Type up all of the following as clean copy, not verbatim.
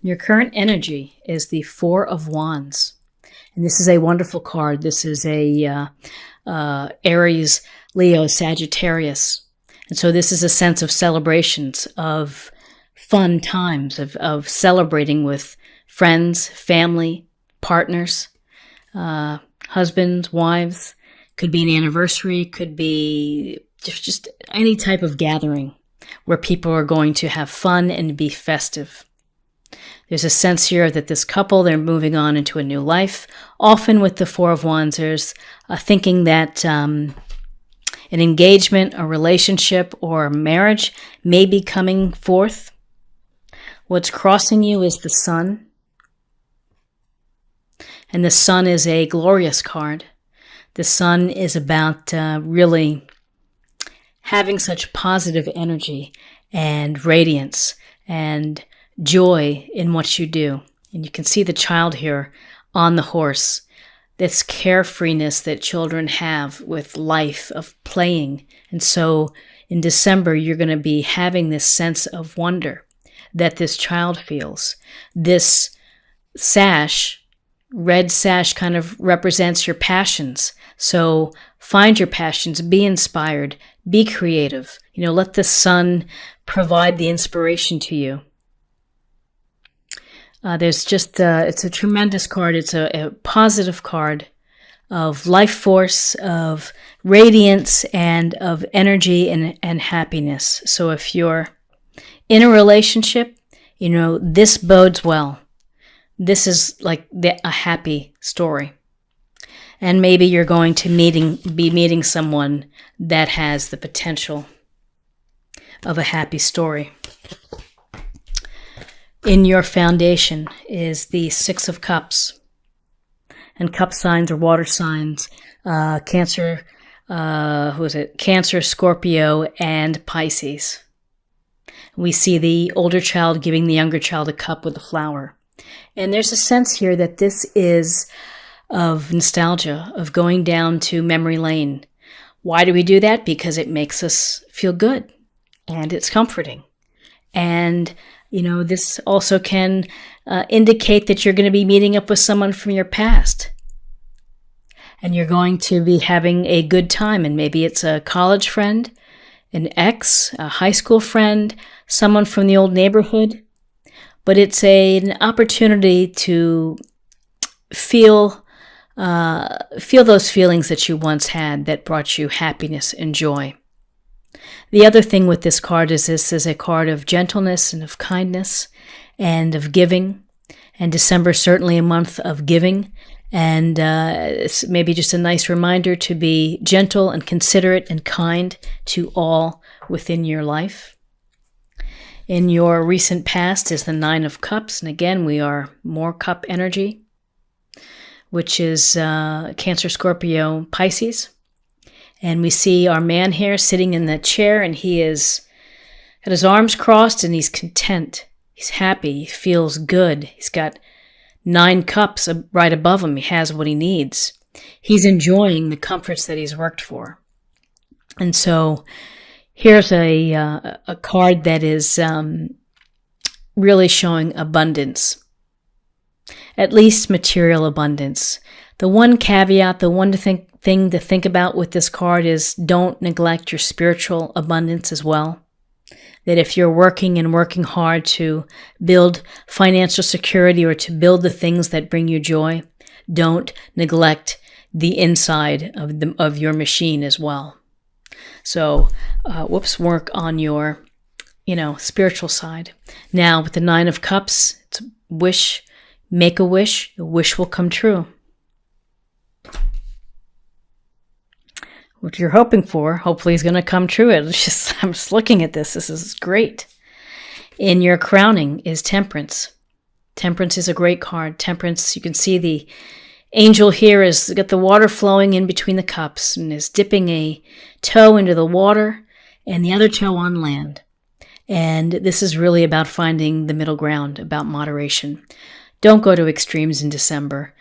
Your current energy is the Four of Wands. And this is a wonderful card. This is a Aries, Leo, Sagittarius. And so this is a sense of celebrations, of fun times, of celebrating with friends, family, partners, husbands, wives. Could be an anniversary, could be just any type of gathering where people are going to have fun and be festive. There's a sense here that this couple, they're moving on into a new life. Often with the Four of Wands, there's a thinking that an engagement, a relationship, or a marriage may be coming forth. What's crossing you is the Sun. And the Sun is a glorious card. The Sun is about really having such positive energy and radiance and joy in what you do. And you can see the child here on the horse. This carefreeness that children have with life, of playing. And so in December, you're going to be having this sense of wonder that this child feels. This sash, red sash, kind of represents your passions. So find your passions, be inspired, be creative. Let the sun provide the inspiration to you. There's just, it's a tremendous card. It's a positive card of life force, of radiance, and of energy and happiness. So if you're in a relationship, this bodes well. This is like a happy story. And maybe you're going to be meeting someone that has the potential of a happy story. In your foundation is the Six of Cups. And cup signs are water signs. Cancer, Cancer, Scorpio, and Pisces. We see the older child giving the younger child a cup with a flower. And there's a sense here that this is of nostalgia, of going down to memory lane. Why do we do that? Because it makes us feel good and it's comforting. And, this also can indicate that you're going to be meeting up with someone from your past. And you're going to be having a good time. And maybe it's a college friend, an ex, a high school friend, someone from the old neighborhood. But it's an opportunity to feel those feelings that you once had that brought you happiness and joy. The other thing with this card is this is a card of gentleness and of kindness and of giving. And December is certainly a month of giving. And it's maybe just a nice reminder to be gentle and considerate and kind to all within your life. In your recent past is the Nine of Cups. And again, we are more cup energy, which is Cancer, Scorpio, Pisces. And we see our man here sitting in the chair, and he is got his arms crossed, and he's content. He's happy. He feels good. He's got 9 cups right above him. He has what he needs. He's enjoying the comforts that he's worked for. And so here's a card that is really showing abundance, at least material abundance. The one caveat, the one thing to think about with this card is don't neglect your spiritual abundance as well. That if you're working and working hard to build financial security or to build the things that bring you joy, don't neglect the inside of your machine as well. So, work on your, spiritual side. Now, with the Nine of Cups, it's wish, make a wish, the wish will come true. What you're hoping for, hopefully is going to come true. I'm just looking at this. This is great. In your crowning is Temperance. Temperance is a great card. Temperance, you can see the angel here has got the water flowing in between the cups and is dipping a toe into the water and the other toe on land. And this is really about finding the middle ground, about moderation. Don't go to extremes in December.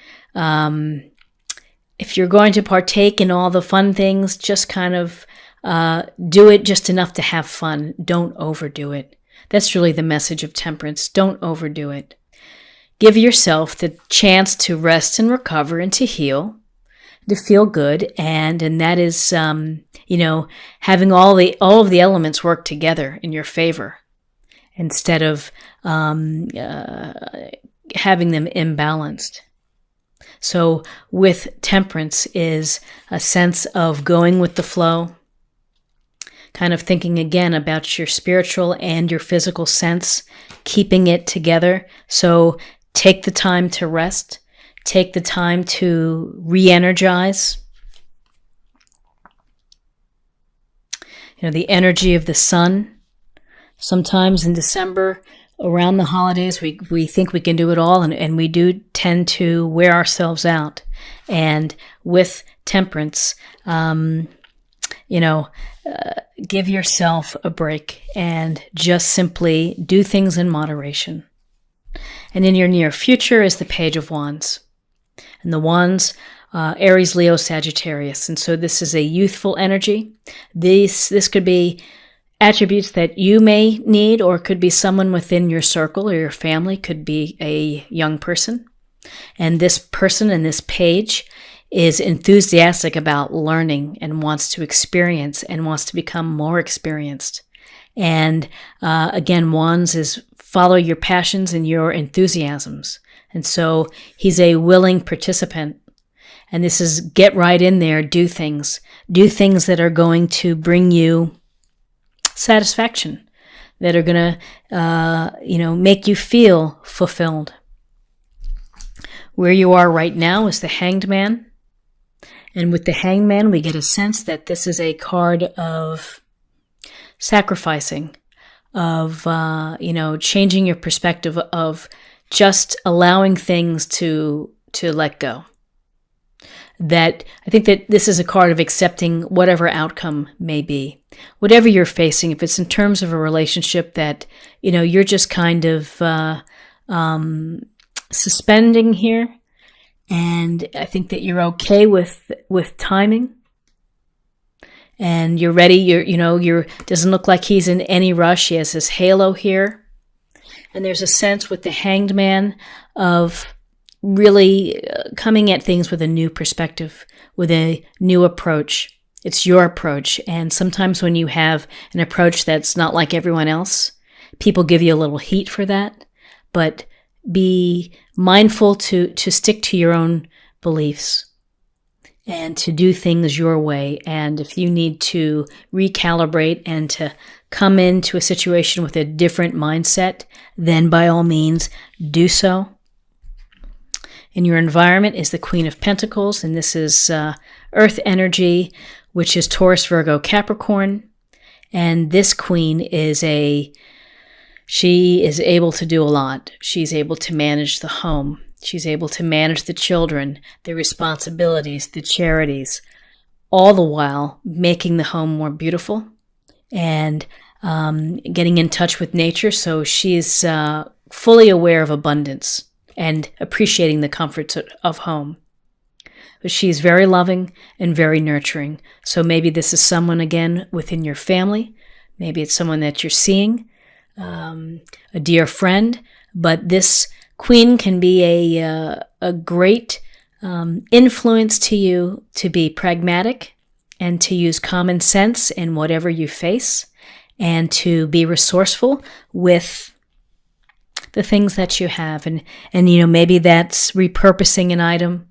If you're going to partake in all the fun things, just kind of do it just enough to have fun. Don't overdo it. That's really the message of temperance. Don't overdo it. give yourself the chance to rest and recover and to heal, to feel good, and that is having all of the elements work together in your favor instead of having them imbalanced. So with temperance is a sense of going with the flow, kind of thinking again about your spiritual and your physical sense, keeping it together. So take the time to rest, take the time to re-energize. The energy of the sun. Sometimes in December, around the holidays, we think we can do it all, and we do tend to wear ourselves out. And with temperance, give yourself a break and just simply do things in moderation. And in your near future is the Page of Wands. And the Wands, Aries, Leo, Sagittarius. And so this is a youthful energy. This could be attributes that you may need, or could be someone within your circle or your family, could be a young person. And this person in this page is enthusiastic about learning and wants to experience and wants to become more experienced. And again, Wands is follow your passions and your enthusiasms. And so he's a willing participant. And this is get right in there, do things that are going to bring you satisfaction, that are going to, make you feel fulfilled. Where you are right now is the Hanged Man. And with the Hanged Man, we get a sense that this is a card of sacrificing, of, changing your perspective, of just allowing things to let go. That I think that this is a card of accepting whatever outcome may be, whatever you're facing. If it's in terms of a relationship that, you're just kind of suspending here, and I think that you're okay with timing, and you're ready. You're doesn't look like he's in any rush. He has this halo here, and there's a sense with the Hanged Man of really coming at things with a new perspective, with a new approach. It's your approach. And sometimes when you have an approach that's not like everyone else, people give you a little heat for that. But be mindful to stick to your own beliefs and to do things your way. And if you need to recalibrate and to come into a situation with a different mindset, then by all means do so. In your environment is the Queen of Pentacles, and this is Earth energy, which is Taurus, Virgo, Capricorn. And this queen she is able to do a lot. She's able to manage the home. She's able to manage the children, the responsibilities, the charities, all the while making the home more beautiful and getting in touch with nature. So she's fully aware of abundance and appreciating the comforts of home. But she's very loving and very nurturing. So maybe this is someone, again, within your family. Maybe it's someone that you're seeing, a dear friend. But this queen can be a great influence to you to be pragmatic and to use common sense in whatever you face and to be resourceful with the things that you have. And maybe that's repurposing an item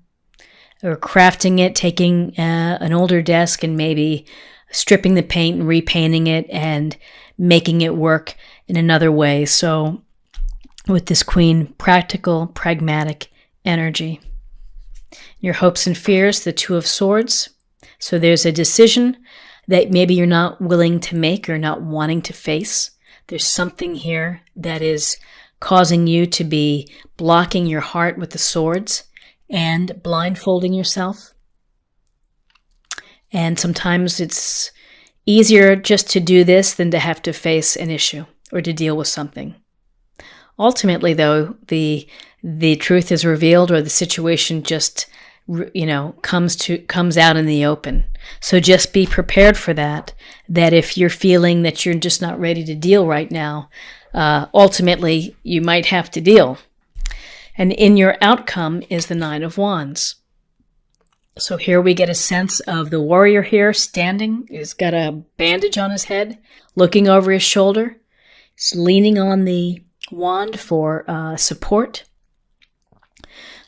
or crafting it, taking an older desk and maybe stripping the paint and repainting it and making it work in another way. So with this queen, practical, pragmatic energy. Your hopes and fears, the Two of Swords. So there's a decision that maybe you're not willing to make or not wanting to face. There's something here that is causing you to be blocking your heart with the swords and blindfolding yourself. And sometimes it's easier just to do this than to have to face an issue or to deal with something. Ultimately, though, the truth is revealed, or the situation just, comes out in the open. So just be prepared for that. That if you're feeling that you're just not ready to deal right now, ultimately you might have to deal. And in your outcome is the Nine of Wands. So here we get a sense of the warrior here standing. He's got a bandage on his head, looking over his shoulder. He's leaning on the wand for support.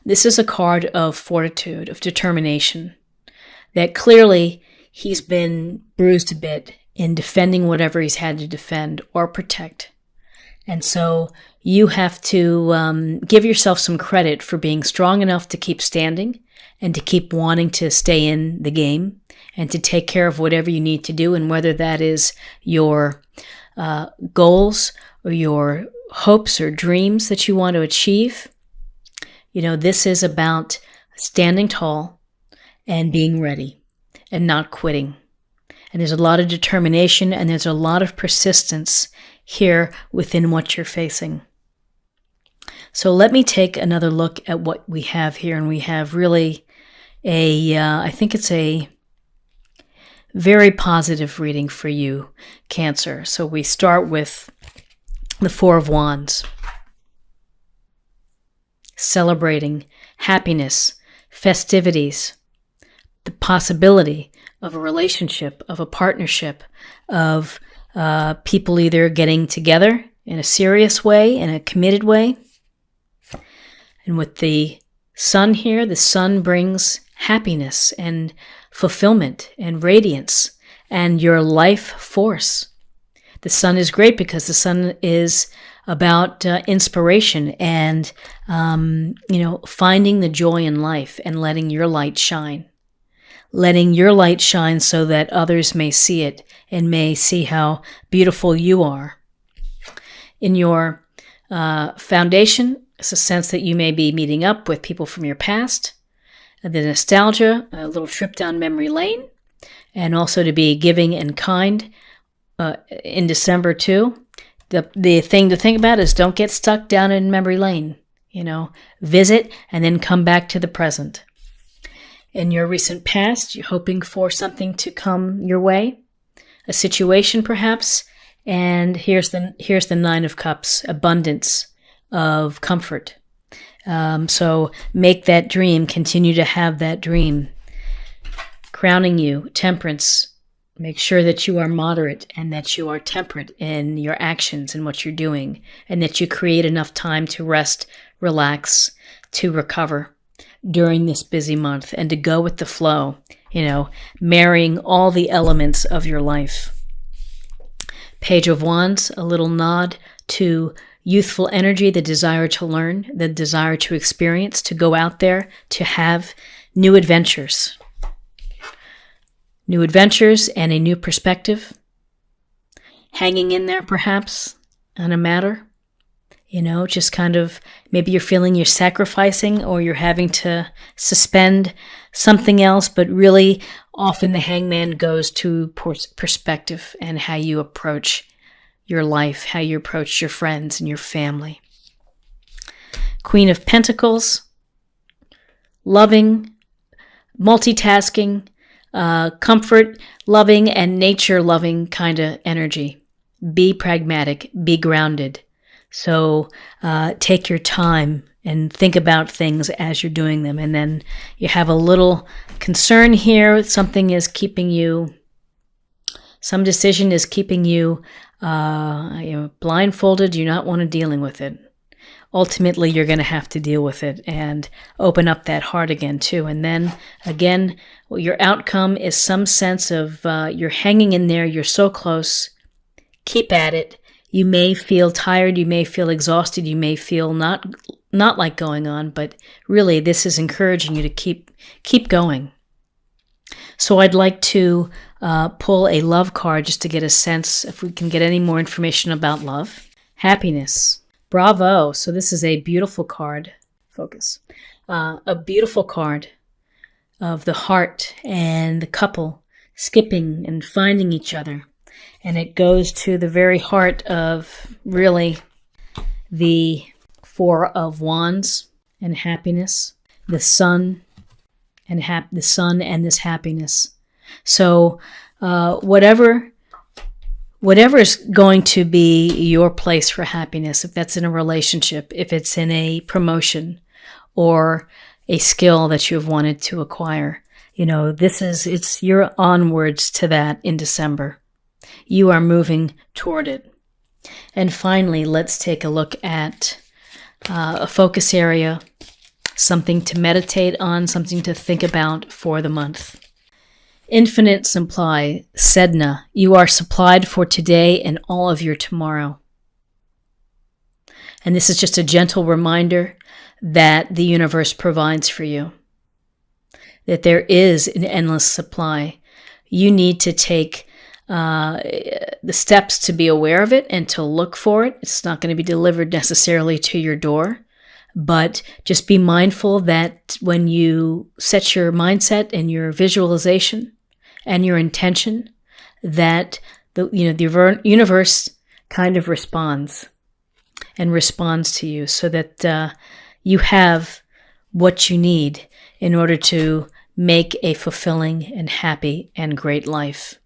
This is a card of fortitude, of determination, that clearly he's been bruised a bit in defending whatever he's had to defend or protect. And so you have to give yourself some credit for being strong enough to keep standing and to keep wanting to stay in the game and to take care of whatever you need to do, and whether that is your goals or your hopes or dreams that you want to achieve. This is about standing tall and being ready and not quitting. And there's a lot of determination and there's a lot of persistence here within what you're facing. So let me take another look at what we have here. And we have really I think it's a very positive reading for you, Cancer. So we start with the Four of Wands. Celebrating happiness, festivities, the possibility of a relationship, of a partnership, of people either getting together in a serious way, in a committed way. And with the sun here, the sun brings happiness and fulfillment and radiance and your life force. The sun is great because the sun is about inspiration and, finding the joy in life and letting your light shine. Letting your light shine so that others may see it and may see how beautiful you are. In your foundation, it's a sense that you may be meeting up with people from your past, the nostalgia, a little trip down memory lane, and also to be giving and kind in December too. The thing to think about is don't get stuck down in memory lane. Visit and then come back to the present. In your recent past, you're hoping for something to come your way, a situation perhaps, and here's the Nine of Cups, abundance of comfort. So make that dream, continue to have that dream. Crowning you, temperance. Make sure that you are moderate and that you are temperate in your actions and what you're doing, and that you create enough time to rest, relax, to recover during this busy month and to go with the flow, marrying all the elements of your life. Page of Wands, a little nod to youthful energy, the desire to learn, the desire to experience, to go out there, to have new adventures. New adventures and a new perspective. Hanging in there perhaps on a matter. Just kind of, maybe you're feeling you're sacrificing or you're having to suspend something else, but really often the hangman goes to perspective and how you approach your life, how you approach your friends and your family. Queen of Pentacles, loving, multitasking, comfort loving and nature loving kind of energy. Be pragmatic, be grounded. So take your time and think about things as you're doing them. And then you have a little concern here. Something is keeping you, some decision is keeping you blindfolded. You're not want to dealing with it. Ultimately, you're going to have to deal with it and open up that heart again, too. And then, again, your outcome is some sense of you're hanging in there. You're so close. Keep at it. You may feel tired. You may feel exhausted. You may feel not like going on. But really, this is encouraging you to keep going. So I'd like to pull a love card just to get a sense if we can get any more information about love. Happiness. Bravo. So this is a beautiful card. Focus. A beautiful card of the heart and the couple skipping and finding each other. And it goes to the very heart of really the Four of Wands and happiness, the sun and this happiness. So whatever whatever is going to be your place for happiness, if that's in a relationship, if it's in a promotion or a skill that you've wanted to acquire, it's your onwards to that in December. You are moving toward it. And finally, let's take a look at a focus area, something to meditate on, something to think about for the month. Infinite supply, Sedna, you are supplied for today and all of your tomorrow. And this is just a gentle reminder that the universe provides for you, that there is an endless supply. You need to take the steps to be aware of it and to look for it. It's not going to be delivered necessarily to your door, but just be mindful that when you set your mindset and your visualization and your intention, that the universe kind of responds to you, so that you have what you need in order to make a fulfilling and happy and great life.